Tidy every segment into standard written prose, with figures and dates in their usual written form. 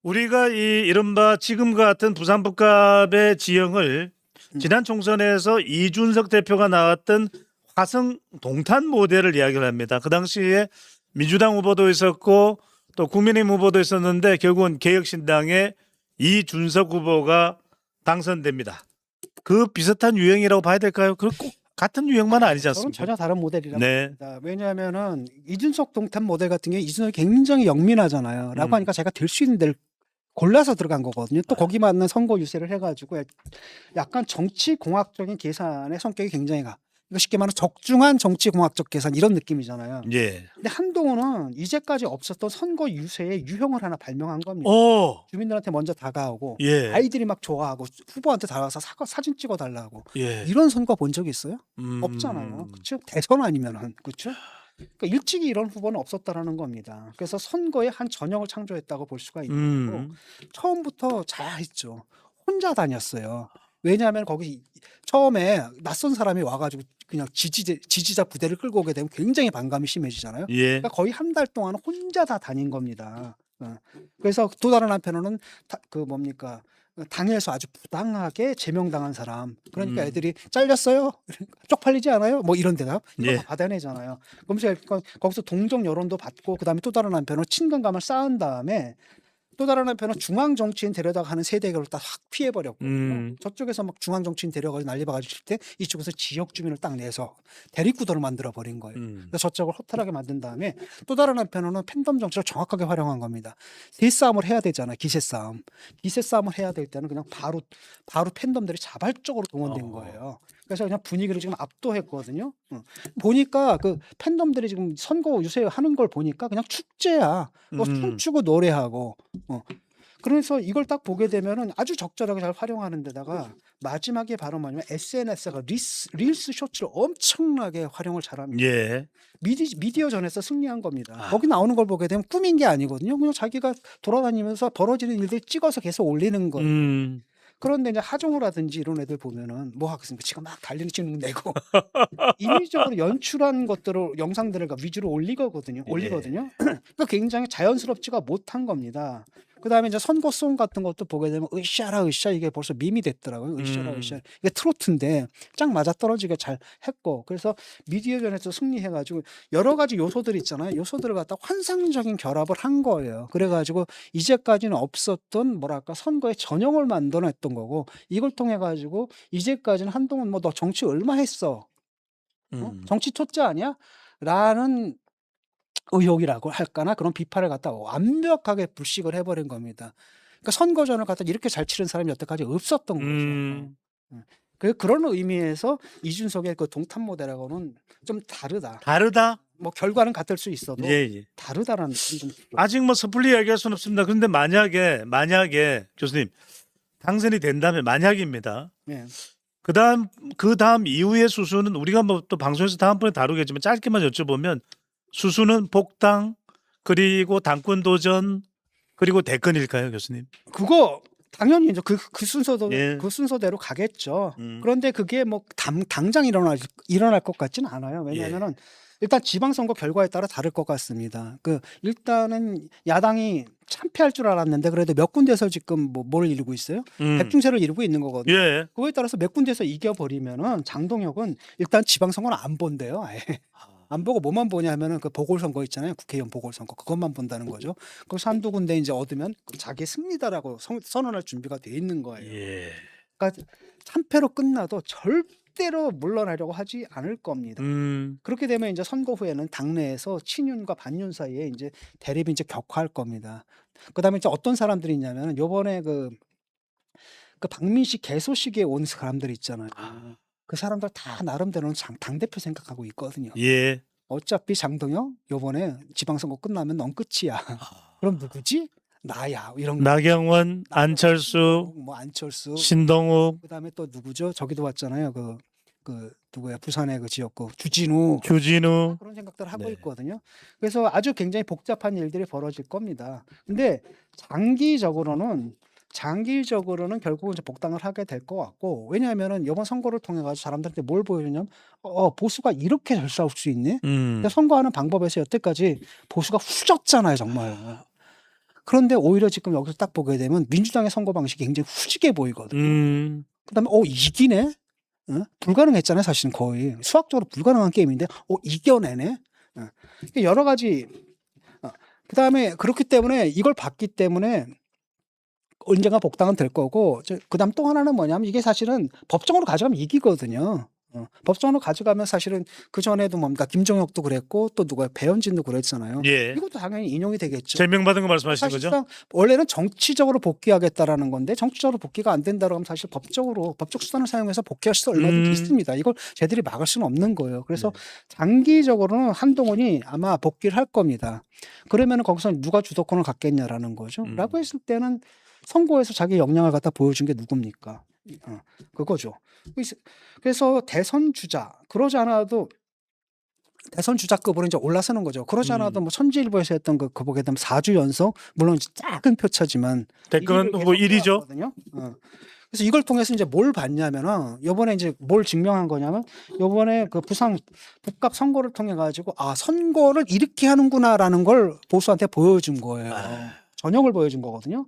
우리가 이 이른바 지금과 같은 부산복합의 지형을 지난 총선에서 이준석 대표가 나왔던 화성 동탄 모델을 이야기를 합니다. 그 당시에 민주당 후보도 있었고 또 국민의힘 후보도 있었는데 결국은 개혁신당의 이준석 후보가 당선됩니다. 그 비슷한 유형이라고 봐야 될까요? 그 꼭 같은 유형만은 아니지 저는 않습니까? 전혀 다른 모델이라고 네. 봅니다. 왜냐하면은 이준석 동탄 모델 같은 경우에 이준석이 굉장히 영민하잖아요. 라고 하니까 제가 될 수 있는 데를 골라서 들어간 거거든요. 또 거기 맞는 선거 유세를 해가지고 약간 정치공학적인 계산의 성격이 굉장히 이거 쉽게 말하면 적중한 정치공학적 계산 이런 느낌이잖아요. 예. 근데 한동훈은 이제까지 없었던 선거 유세의 유형을 하나 발명한 겁니다. 오. 주민들한테 먼저 다가오고 예. 아이들이 막 좋아하고 후보한테 다가와서 사진 찍어 달라고 예. 이런 선거 본 적 있어요? 없잖아요. 그렇죠? 대선 아니면은 그렇죠? 그러니까 일찍이 이런 후보는 없었다라는 겁니다. 그래서 선거의 한 전형을 창조했다고 볼 수가 있는 거고 처음부터 자야했죠. 혼자 다녔어요. 왜냐하면 거기 처음에 낯선 사람이 와가지고 그냥 지지자 부대를 끌고 오게 되면 굉장히 반감이 심해지잖아요. 예. 그러니까 거의 한 달 동안 혼자 다 다닌 겁니다. 그래서 또 다른 한편으로는 그 뭡니까 당에서 아주 부당하게 제명당한 사람. 그러니까 애들이 잘렸어요? 쪽팔리지 않아요? 뭐 이런 대답 이거 예. 다 받아내잖아요. 그러면서 거기서 동정 여론도 받고 그다음에 또 다른 한편으로 친근감을 쌓은 다음에 또 다른 한편은 중앙 정치인 데려다가 하는 세대결을 딱 확 피해버렸거든요. 저쪽에서 막 중앙 정치인 데려가지고 난리봐가지고 때 이쪽에서 지역 주민을 딱 내서 대립구도를 만들어 버린 거예요. 그래서 저쪽을 허탈하게 만든 다음에 또 다른 한편으로는 팬덤 정치를 정확하게 활용한 겁니다. 세싸움을 해야 되잖아요. 기세싸움. 기세싸움을 해야 될 때는 그냥 바로 팬덤들이 자발적으로 동원된 거예요. 그래서 그냥 분위기를 지금 압도했거든요. 보니까 그 팬덤들이 지금 선거 유세하는 걸 보니까 그냥 축제야. 뭐 춤추고 노래하고. 그래서 이걸 딱 보게 되면은 아주 적절하게 잘 활용하는 데다가 마지막에 바로 뭐냐면 SNS가 릴스 쇼츠를 엄청나게 활용을 잘합니다. 예. 미디어전에서 승리한 겁니다. 거기 나오는 걸 보게 되면 꾸민 게 아니거든요. 그냥 자기가 돌아다니면서 벌어지는 일들 찍어서 계속 올리는 거예요. 그런데 이제 하정우라든지 이런 애들 보면은 뭐 하겠습니까? 지금 막 달리는 찍는 내고 인위적으로 연출한 것들을 영상들을 위주로 올리거든요. 그러니까 굉장히 자연스럽지가 못한 겁니다. 그다음에 이제 선거송 같은 것도 보게 되면 으쌰라 으쌰 이게 벌써 밈이 됐더라고요. 으쌰라 으쌰 이게 트로트인데 짝 맞아 떨어지게 잘 했고 그래서 미디어전에서 승리해가지고 여러 가지 요소들 있잖아요. 요소들을 갖다 환상적인 결합을 한 거예요. 그래가지고 이제까지는 없었던 뭐랄까 선거의 전형을 만들어냈던 거고 이걸 통해 가지고 이제까지는 한동안 뭐 너 정치 얼마 했어? 정치 초짜 아니야? 라는 의혹이라고 할까나 그런 비판을 갖다 완벽하게 불식을 해버린 겁니다. 그러니까 선거전을 갖다 이렇게 잘 치른 사람이 여태까지 없었던 거죠. 그런 의미에서 이준석의 그 동탄 모델하고는 좀 다르다. 다르다? 뭐 결과는 같을 수 있어도 예. 다르다라는 느낌이 좀 들어요. 아직 뭐 섣불리 얘기할 수는 없습니다. 그런데 만약에 교수님 당선이 된다면 만약입니다. 예. 그다음 이후의 수순은 우리가 뭐 또 방송에서 다음번에 다루겠지만 짧게만 여쭤보면 수순은 복당 그리고 당권 도전 그리고 대권일까요, 교수님? 그거 당연히 이제 그 예. 순서대로 가겠죠. 그런데 그게 뭐 당장 일어날 것 같지는 않아요. 왜냐하면은 일단 지방선거 결과에 따라 다를 것 같습니다. 일단은 야당이 참패할 줄 알았는데 그래도 몇 군데서 지금 뭘 이루고 있어요? 백중세를 이루고 있는 거거든요. 예. 그거에 따라서 몇 군데서 이겨버리면은 장동혁은 일단 지방선거는 안 본대요. 아예. 안 보고 뭐만 보냐면은 그 보궐선거 있잖아요. 국회의원 보궐선거 그것만 본다는 거죠. 그래서 한두 군데 이제 얻으면 자기 승리다라고 선언할 준비가 돼 있는 거예요. 예. 그러니까 참패로 끝나도 절대로 물러나려고 하지 않을 겁니다. 그렇게 되면 이제 선거 후에는 당내에서 친윤과 반윤 사이에 이제 대립이 이제 격화할 겁니다. 그다음에 이제 어떤 사람들이 있냐면은 요번에 그 박민식 개소식에 온 사람들 있잖아요. 그 사람들 다 나름대로는 당대표 생각하고 있거든요. 예. 어차피 장동혁 요번에 지방선거 끝나면 넌 끝이야. 그럼 누구지? 나야. 이런 거. 나경원, 안철수, 뭐 안철수. 신동욱, 그다음에 또 누구죠? 저기도 왔잖아요. 그 누구야? 부산의 그 지역구 주진우. 그런 생각들을 하고 네. 있거든요. 그래서 아주 굉장히 복잡한 일들이 벌어질 겁니다. 근데 장기적으로는 결국은 이제 복당을 하게 될 것 같고 왜냐하면은 이번 선거를 통해 가지고 사람들한테 뭘 보여주냐면 보수가 이렇게 잘 싸울 수 있네. 근데 선거하는 방법에서 여태까지 보수가 후졌잖아요, 정말. 그런데 오히려 지금 여기서 딱 보게 되면 민주당의 선거 방식이 굉장히 후지게 보이거든요. 그다음에 이기네? 불가능했잖아요. 사실은 거의 수학적으로 불가능한 게임인데 이겨내네. 여러 가지. 그다음에 그렇기 때문에 이걸 봤기 때문에 언젠가 복당은 될 거고, 그다음 또 하나는 뭐냐면 이게 사실은 법정으로 가져가면 이기거든요. 법정으로 가져가면 사실은 그 전에도 뭡니까 김종혁도 그랬고 또 누가 배현진도 그랬잖아요. 예. 이것도 당연히 인용이 되겠죠. 제명받은 거 말씀하시는 거죠? 사실상 원래는 정치적으로 복귀하겠다라는 건데 정치적으로 복귀가 안 된다고 하면 사실 법적 수단을 사용해서 복귀할 수도 얼마든지 있습니다. 이걸 쟤들이 막을 수는 없는 거예요. 그래서 장기적으로는 한동훈이 아마 복귀를 할 겁니다. 그러면 거기서 누가 주도권을 갖겠냐라는 거죠. 라고 했을 때는 선거에서 자기 역량을 갖다 보여준 게 누굽니까? 그거죠. 그래서 대선 주자, 그러지 않아도 대선 주자급으로 이제 올라서는 거죠. 그러지 않아도 뭐 천지일보에서 했던 그 보게 되면 4주 연속, 물론 작은 표차지만 대권 후보 1위죠. 그래서 이걸 통해서 이제 뭘 봤냐면은 요번에 이제 뭘 증명한 거냐면 요번에 그 부산 북갑 선거를 통해 가지고 선거를 이렇게 하는구나라는 걸 보수한테 보여준 거예요. 전형을 보여준 거거든요.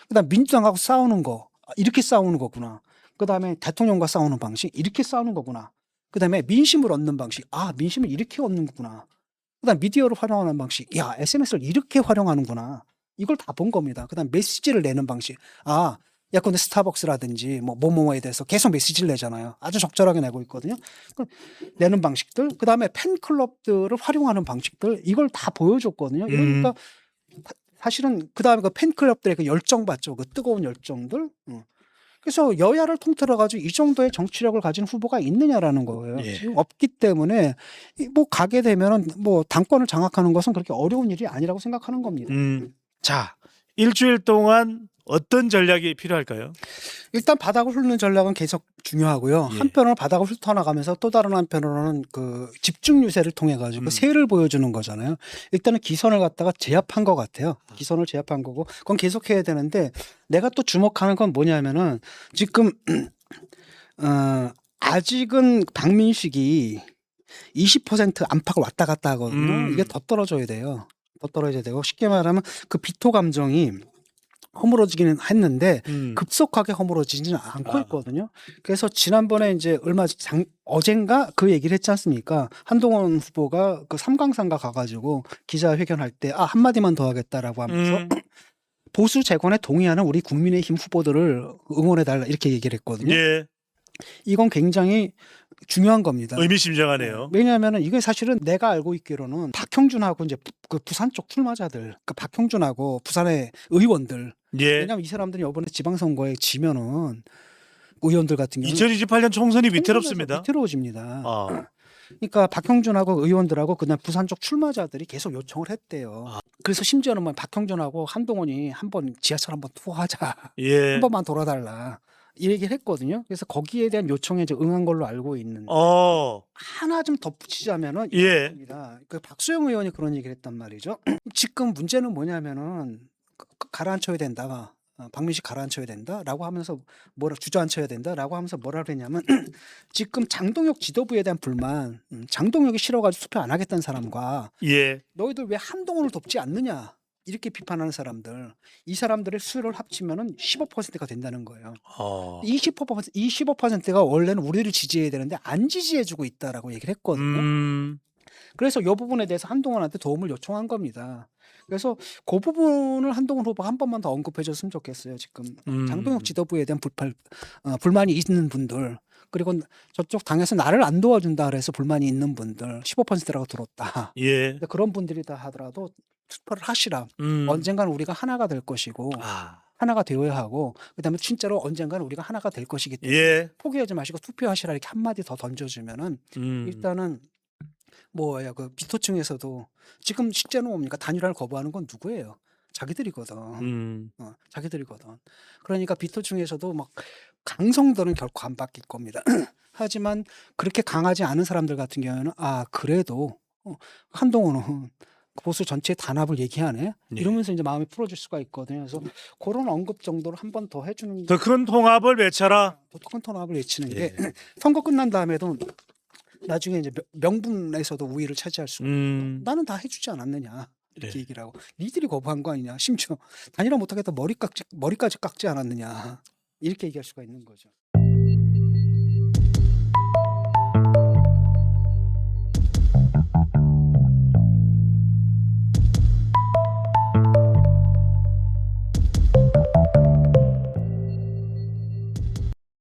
그다음 민주당하고 싸우는 거 이렇게 싸우는 거구나. 그다음에 대통령과 싸우는 방식 이렇게 싸우는 거구나. 그다음에 민심을 얻는 방식 민심을 이렇게 얻는 거구나. 그다음 미디어를 활용하는 방식 SNS를 이렇게 활용하는구나. 이걸 다 본 겁니다. 그다음 메시지를 내는 방식 근데 스타벅스라든지 뭐뭐에 대해서 계속 메시지를 내잖아요. 아주 적절하게 내고 있거든요. 내는 방식들, 그다음에 팬클럽들을 활용하는 방식들 이걸 다 보여줬거든요. 그러니까 사실은 그다음에 그 팬클럽들의 그 열정 봤죠. 그 뜨거운 열정들. 그래서 여야를 통틀어 가지고 이 정도의 정치력을 가진 후보가 있느냐라는 거예요. 예. 지금 없기 때문에 가게 되면은 당권을 장악하는 것은 그렇게 어려운 일이 아니라고 생각하는 겁니다. 자, 일주일 동안 어떤 전략이 필요할까요? 일단 바닥을 훑는 전략은 계속 중요하고요. 예. 한편으로 바닥을 훑어나가면서 또 다른 한편으로는 그 집중 유세를 통해 가지고 세를 보여주는 거잖아요. 일단은 기선을 갖다가 제압한 것 같아요. 기선을 제압한 거고 그건 계속해야 되는데 내가 또 주목하는 건 뭐냐면은 지금 아직은 박민식이 20% 안팎을 왔다 갔다 하거든요. 이게 더 떨어져야 돼요. 더 떨어져야 되고 쉽게 말하면 그 비토 감정이 허물어지기는 했는데 급속하게 허물어지지는 않고 있거든요. 그래서 지난번에 이제 어젠가 그 얘기를 했지 않습니까? 한동훈 후보가 그 삼강산가 가가지고 기자회견할 때 한마디만 더 하겠다라고 하면서 보수 재건에 동의하는 우리 국민의힘 후보들을 응원해달라 이렇게 얘기를 했거든요. 예. 이건 굉장히 중요한 겁니다. 의미심장하네요. 왜냐하면 이게 사실은 내가 알고 있기로는 박형준하고 이제 그 부산 쪽 출마자들, 그러니까 박형준하고 부산의 의원들. 예. 왜냐하면 이 사람들이 이번에 지방선거에 지면은 의원들 같은 경우는 2028년 총선이 위태롭습니다. 위태로워집니다. 그러니까 박형준하고 의원들하고 그냥 부산 쪽 출마자들이 계속 요청을 했대요. 그래서 심지어는 뭐 박형준하고 한동훈이 한번 지하철 한번 투어하자. 예. 한 번만 돌아달라. 이 얘기를 했거든요. 그래서 거기에 대한 요청에 이제 응한 걸로 알고 있는데 하나 좀 덧붙이자면은 예. 이겁니다. 그 박수영 의원이 그런 얘기를 했단 말이죠. 지금 문제는 뭐냐면은 가라앉혀야 된다. 박민식 가라앉혀야 된다라고 하면서 주저앉혀야 된다라고 하면서 뭐라 그랬냐면 지금 장동혁 지도부에 대한 불만, 장동혁이 싫어가지고 투표 안 하겠다는 사람과 예. 너희들 왜 한동훈을 돕지 않느냐 이렇게 비판하는 사람들, 이 사람들의 수를 합치면은 15%가 된다는 거예요. 이 15%가 원래는 우리를 지지해야 되는데 안 지지해주고 있다라고 얘기를 했거든요. 그래서 이 부분에 대해서 한동훈한테 도움을 요청한 겁니다. 그래서 그 부분을 한동훈 후보가 한 번만 더 언급해줬으면 좋겠어요. 지금 장동혁 지도부에 대한 불만이 있는 분들, 그리고 저쪽 당에서 나를 안 도와준다 그래서 불만이 있는 분들 15%라고 들었다. 예. 그런 분들이다 하더라도 투표를 하시라. 언젠가는 우리가 하나가 될 것이고 하나가 되어야 하고 그다음에 진짜로 언젠가는 우리가 하나가 될 것이기 때문에 예. 포기하지 마시고 투표하시라 이렇게 한마디 더 던져주면은 일단은 그 비토층에서도 지금 실제는 뭡니까? 단일화를 거부하는 건 누구예요? 자기들이거든. 자기들이거든. 그러니까 비토층에서도 막 강성들은 결코 안 바뀔 겁니다. 하지만 그렇게 강하지 않은 사람들 같은 경우에는 그래도 한동훈은 보수 전체 단합을 얘기하네. 이러면서 이제 마음이 풀어질 수가 있거든요. 그래서 그런 언급 정도를 한 번 더 해주는 더 큰 통합을 외쳐라. 더 큰 통합을 외치는 게 선거 끝난 다음에도 나중에 이제 명분에서도 우위를 차지할 수가 있고 나는 다 해주지 않았느냐 이렇게 네. 얘기를 하고 니들이 거부한 거 아니냐. 심지어 단일화 못하겠다 머리까지 깎지 않았느냐. 이렇게 얘기할 수가 있는 거죠.